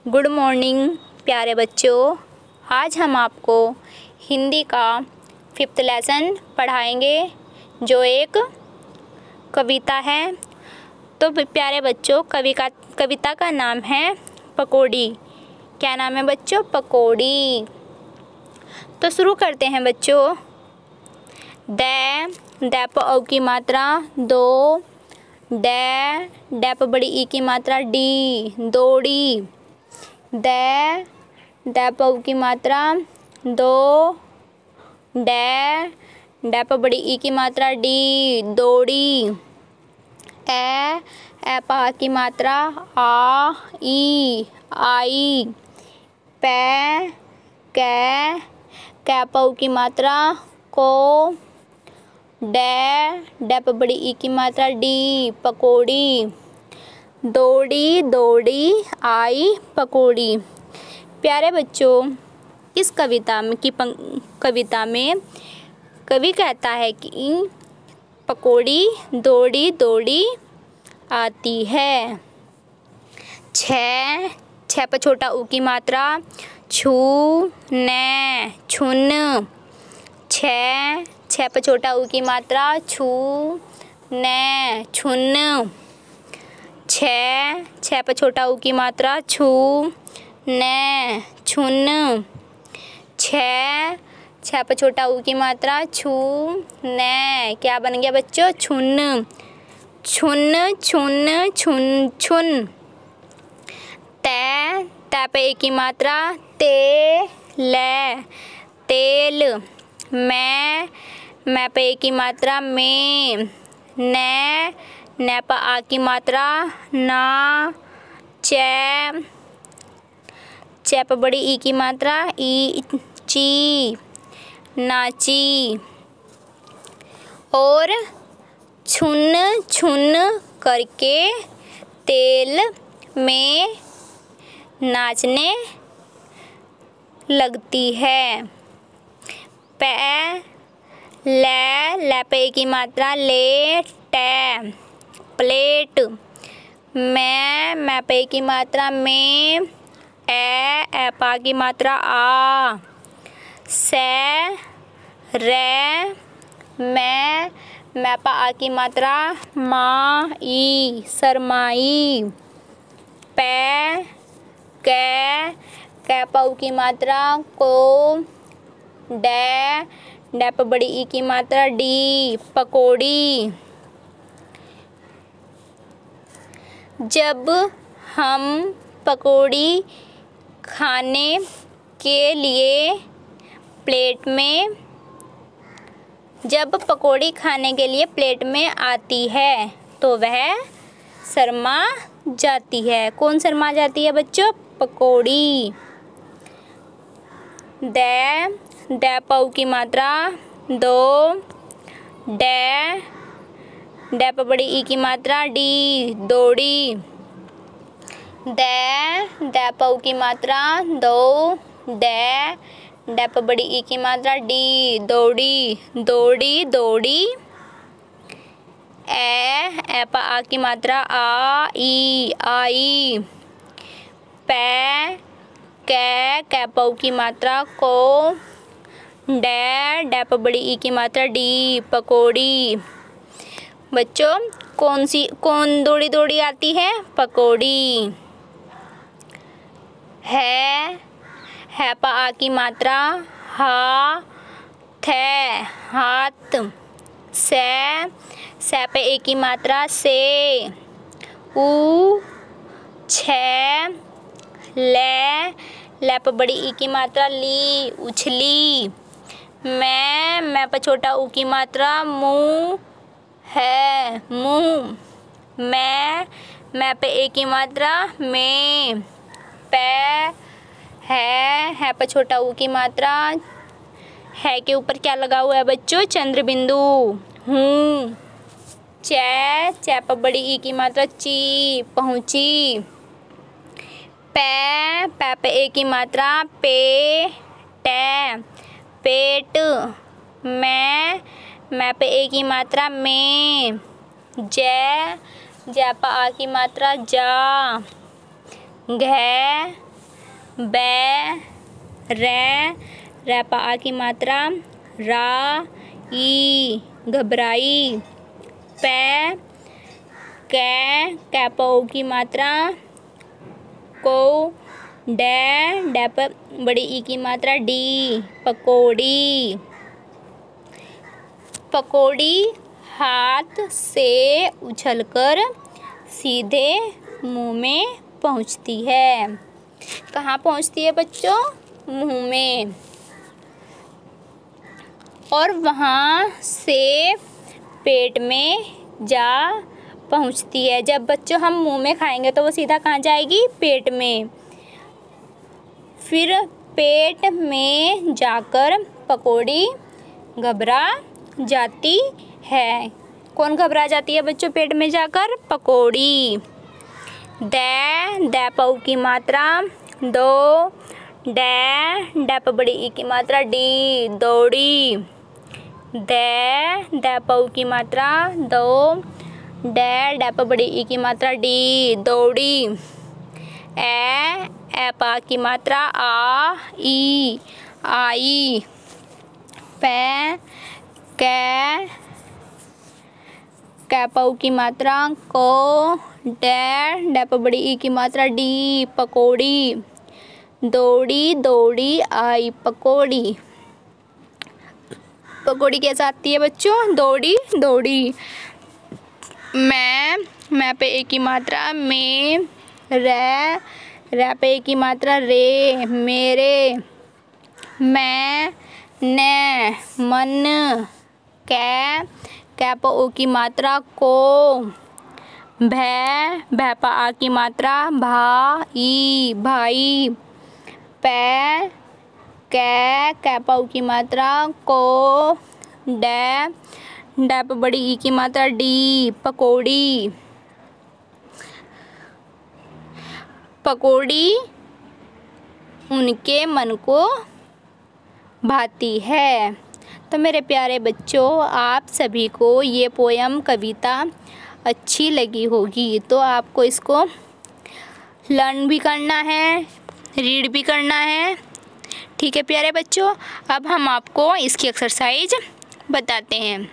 Good morning प्यारे बच्चों। आज हम आपको हिंदी का 5th लेसन पढ़ाएंगे जो एक कविता है। तो प्यारे बच्चों कविता का नाम है पकौड़ी। क्या नाम है बच्चों? पकौड़ी। तो शुरू करते हैं बच्चों। द प औ की मात्रा 2, ड प बड़ी ई की मात्रा डी, दौड़ी। द प औ की मात्रा 2, ड प बड़ी ई की मात्रा डी, दौड़ी। ए प आ की मात्रा आ, ई, आई। कै प औ की मात्रा को, ड प बड़ी ई की मात्रा डी, पकौड़ी। दौड़ी दौड़ी आई पकौड़ी। प्यारे बच्चों, इस कविता में कवि कहता है कि पकौड़ी दौड़ी दौड़ी आती है। छ प छोटा ऊ की मात्रा छू, न, छुन। छ प छोटा ऊ की मात्रा छू, न, छुन। छ प छोटा ऊ की मात्रा छू, न, छुन। छ प छोटा ऊ की मात्रा छू, न, क्या बन गया बच्चों? छुन, छुन, छुन, छुन, छुन। त पे ए की मात्रा ते, ले, तेल। मैं पे ए की मात्रा में, न प आ की मात्रा ना, च प बड़ी ई की मात्रा ई, ची, नाची। और छुन छुन करके तेल में नाचने लगती है। ले पे की मात्रा ले, टे, प्लेट। मैं पे की मात्रा में, ए पा की मात्रा आ। रे, मैं पा आ की मात्रा मा, ई, सरमाई। कै प ऊ की मात्रा को, ड प बड़ी ई की मात्रा डी, पकौड़ी। जब हम पकौड़ी खाने के लिए प्लेट में आती है तो वह शर्मा जाती है। कौन शर्मा जाती है बच्चों? पकौड़ी। द प औ की मात्रा 2, ड प बड़ी ई की मात्रा डी, दौड़ी। द प औ की मात्रा 2, ड प बड़ी ई की मात्रा डी, दौड़ी, दौड़ी, दौड़ी। ए प आ की मात्रा आ, ई, आई। कै प औ की मात्रा को, ड प बड़ी ई की मात्रा डी, पकौड़ी। बच्चों, कौन दौड़ी दौड़ी आती है? पकौड़ी। है प आ की मात्रा हा, थे, हाथ। से पे ए की मात्रा से, ऊ, छे। ले प बड़ी ई की मात्रा ली, उछली। मैं प छोटा ऊ की मात्रा मुँह, है, मुँह। मैं पे ए की मात्रा में, है प छोटा ऊ की मात्रा, है के ऊपर क्या लगा हुआ है बच्चों? चंद्र बिंदु, हूँ। च प बड़ी ई की मात्रा ची, पहुँची। पे ए की मात्रा पे, टे, पेट। मैं पे ए की मात्रा में, ज प आ की मात्रा जा, घे, बै, रै, रैपा आ की मात्रा, रा, ई, घबराई, पै, कै, कैपा ओ की मात्रा, को, डै, डैप बड़ी ई की मात्रा, डी, पकौड़ी। पकौड़ी हाथ से उछलकर सीधे मुंह में पहुंचती है। कहाँ पहुंचती है बच्चों? मुंह में। और वहाँ से पेट में जा पहुंचती है। जब बच्चों हम मुंह में खाएंगे तो वो सीधा कहाँ जाएगी? पेट में। फिर पेट में जाकर पकौड़ी घबरा जाती है। कौन घबरा जाती है बच्चों पेट में जाकर? पकौड़ी। दै, दैपऊ की मात्रा, दो, डै, डैप बड़ी ई की मात्रा, डी, दौड़ी। दै, दैपऊ की मात्रा, दो, डै, डैप बड़ी ई की मात्रा, डी, दौड़ी। ए, ऐपा की मात्रा, आ, ई, आई। पै, कै, कैपऊ की मात्रा, को, डै, डैप बड़ी ई की मात्रा, डी, पकौड़ी। दौड़ी, दौड़ी, आई, पकौड़ी। पकौड़ी कैसे आती है बच्चों? दौड़ी, दौड़ी। मैं पे ए की मात्रा, में, रै, रै पे ए की मात्रा, रे, मेरे। मैं, ने, मन। कै, कैपा ओ की मात्रा, को। भै, भैपा आ की मात्रा, भा, ई, भाई। पै, कै, कैपा ओ की मात्रा, को। डै, डैप बड़ी ई की मात्रा, डी, पकौड़ी। पकौड़ी उनके मन को भाती है। तो मेरे प्यारे बच्चों, आप सभी को ये पोयम कविता अच्छी लगी होगी। तो आपको इसको लर्न भी करना है, रीड भी करना है। ठीक है प्यारे बच्चों, अब हम आपको इसकी एक्सरसाइज बताते हैं।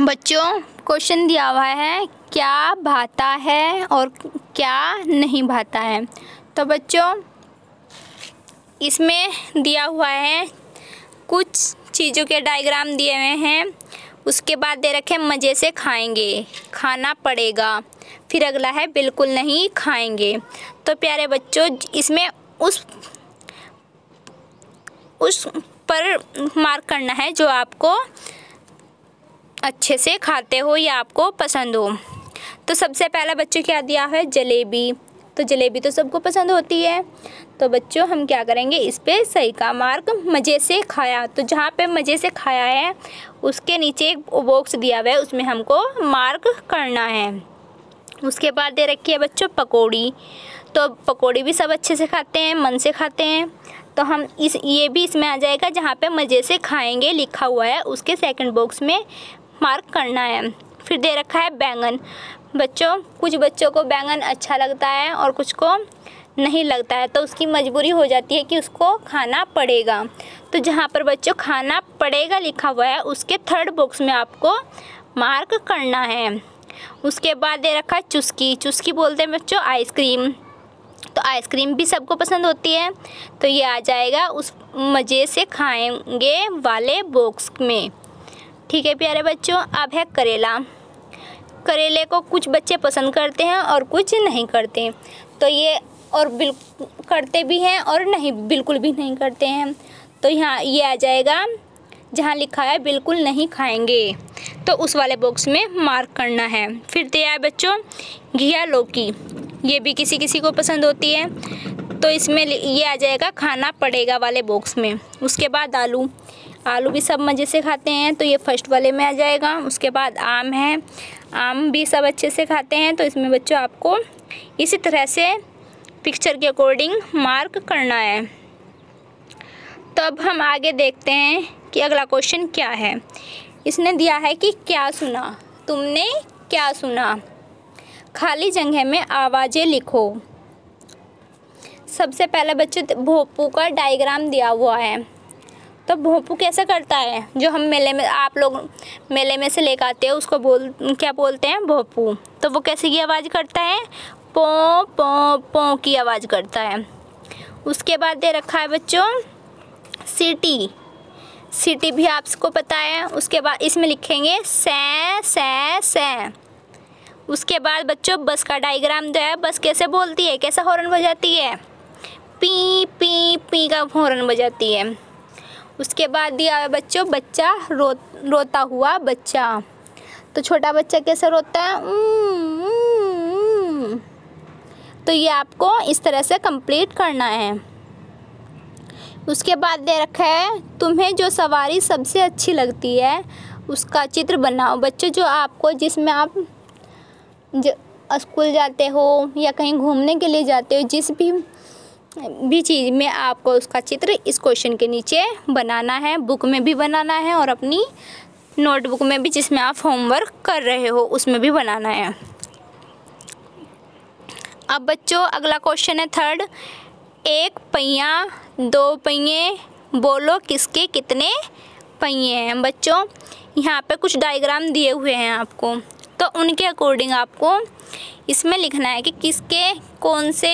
बच्चों, क्वेश्चन दिया हुआ है, क्या भाता है और क्या नहीं भाता है। तो बच्चों, इसमें दिया हुआ है कुछ चीज़ों के डायग्राम दिए हुए हैं। उसके बाद दे रखे मज़े से खाएंगे, खाना पड़ेगा। फिर अगला है बिल्कुल नहीं खाएंगे। तो प्यारे बच्चों, इसमें उस पर मार्क करना है जो आपको अच्छे से खाते हो या आपको पसंद हो। तो सबसे पहला बच्चों क्या दिया है? जलेबी। तो जलेबी तो सबको पसंद होती है। तो बच्चों हम क्या करेंगे, इस पे सही का मार्क मज़े से खाया। तो जहाँ पे मज़े से खाया है उसके नीचे एक बॉक्स दिया हुआ है, उसमें हमको मार्क करना है। उसके बाद दे रखी है बच्चों पकौड़ी। तो पकौड़ी भी सब अच्छे से खाते हैं, मन से खाते हैं। तो हम ये भी इसमें आ जाएगा, जहाँ पे मज़े से खाएंगे लिखा हुआ है उसके सेकंड बॉक्स में मार्क करना है। फिर दे रखा है बैंगन। बच्चों, कुछ बच्चों को बैंगन अच्छा लगता है और कुछ को नहीं लगता है, तो उसकी मजबूरी हो जाती है कि उसको खाना पड़ेगा। तो जहाँ पर बच्चों खाना पड़ेगा लिखा हुआ है उसके थर्ड बॉक्स में आपको मार्क करना है। उसके बाद दे रखा है चुस्की। चुस्की बोलते हैं बच्चों आइसक्रीम। तो आइसक्रीम भी सबको पसंद होती है, तो ये आ जाएगा उस मज़े से खाएंगे वाले बॉक्स में। ठीक है प्यारे बच्चों। अब है करेला। करेले को कुछ बच्चे पसंद करते हैं और कुछ नहीं करते। तो ये और बिल्कुल करते भी हैं और नहीं, बिल्कुल भी नहीं करते हैं। तो यहाँ ये आ जाएगा जहाँ लिखा है बिल्कुल नहीं खाएंगे, तो उस वाले बॉक्स में मार्क करना है। फिर दिया है बच्चों घिया लौकी। ये भी किसी किसी को पसंद होती है, तो इसमें ये आ जाएगा खाना पड़ेगा वाले बॉक्स में। उसके बाद आलू। आलू भी सब मज़े से खाते हैं, तो ये फर्स्ट वाले में आ जाएगा। उसके बाद आम है। आम भी सब अच्छे से खाते हैं, तो इसमें बच्चों आपको इसी तरह से पिक्चर के अकॉर्डिंग मार्क करना है। तो अब हम आगे देखते हैं कि अगला क्वेश्चन क्या है। इसने दिया है कि क्या सुना, तुमने क्या सुना। खाली जगह में आवाज़ें लिखो। सबसे पहले बच्चों भोंपू का डायग्राम दिया हुआ है। तो भोंपू कैसे करता है, जो हम मेले में, आप लोग मेले में से लेकर आते हैं उसको क्या बोलते हैं, भोंपू। तो वो कैसे की आवाज़ करता है, पो पो पो की आवाज़ करता है। उसके बाद दे रखा है बच्चों सीटी। सीटी भी आपको पता है। उसके बाद इसमें लिखेंगे सै। उसके बाद बच्चों बस का डायग्राम दिया है। बस कैसे बोलती है, कैसा हॉर्न बजाती है, पी पी पी का हॉर्न बजाती है। उसके बाद दिया है बच्चों बच्चा रोता हुआ बच्चा। तो छोटा बच्चा कैसे रोता है, तो ये आपको इस तरह से कंप्लीट करना है। उसके बाद दे रखा है तुम्हें जो सवारी सबसे अच्छी लगती है उसका चित्र बनाओ। बच्चों जो आपको, जिसमें आप स्कूल जाते हो या कहीं घूमने के लिए जाते हो, जिस भी चीज़ में आपको उसका चित्र इस क्वेश्चन के नीचे बनाना है। बुक में भी बनाना है और अपनी नोटबुक में भी, जिसमें आप होमवर्क कर रहे हो उसमें भी बनाना है। अब बच्चों अगला क्वेश्चन है थर्ड। एक पहिया, दो पहिए, बोलो किसके कितने पहिए हैं। बच्चों यहाँ पे कुछ डायग्राम दिए हुए हैं आपको, तो उनके अकॉर्डिंग आपको इसमें लिखना है कि किसके कौन से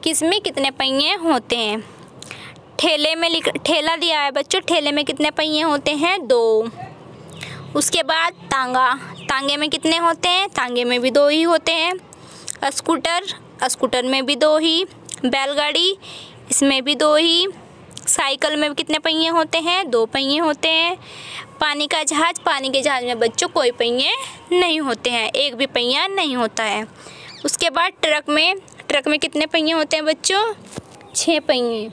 किसमें कितने पहिए होते हैं। ठेला दिया है बच्चों, ठेले में कितने पहिए होते हैं, 2। उसके बाद तांगे में कितने होते हैं, तांगे में भी 2 ही होते हैं। स्कूटर में भी 2 ही। बैलगाड़ी, इसमें भी 2 ही। साइकिल में कितने पहिए होते हैं, 2 पहिए होते हैं। पानी के जहाज़ में बच्चों कोई पहिए नहीं होते हैं, एक भी पहिया नहीं होता है। उसके बाद ट्रक में कितने पहिए होते हैं बच्चों, 6 पहिए।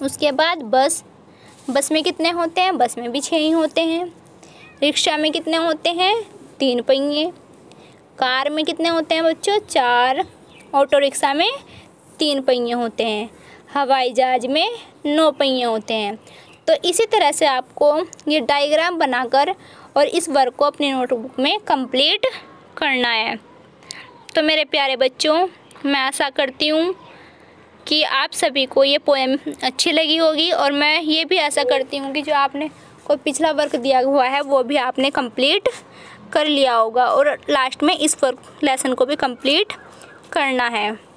उसके बाद बस में कितने होते हैं, बस में भी 6 ही होते हैं। रिक्शा में कितने होते हैं, 3 पहिए। कार में कितने होते हैं बच्चों, 4। ऑटो रिक्शा में 3 पहिए होते हैं। हवाई जहाज़ में 9 पहिए होते हैं। तो इसी तरह से आपको ये डायग्राम बनाकर और इस वर्क को अपनी नोटबुक में कंप्लीट करना है। तो मेरे प्यारे बच्चों, मैं आशा करती हूँ कि आप सभी को ये पोएम अच्छी लगी होगी, और मैं ये भी आशा करती हूँ कि जो आपने कोई पिछला वर्क दिया हुआ है वो भी आपने कंप्लीट कर लिया होगा, और लास्ट में इस वर्क लेसन को भी कंप्लीट करना है।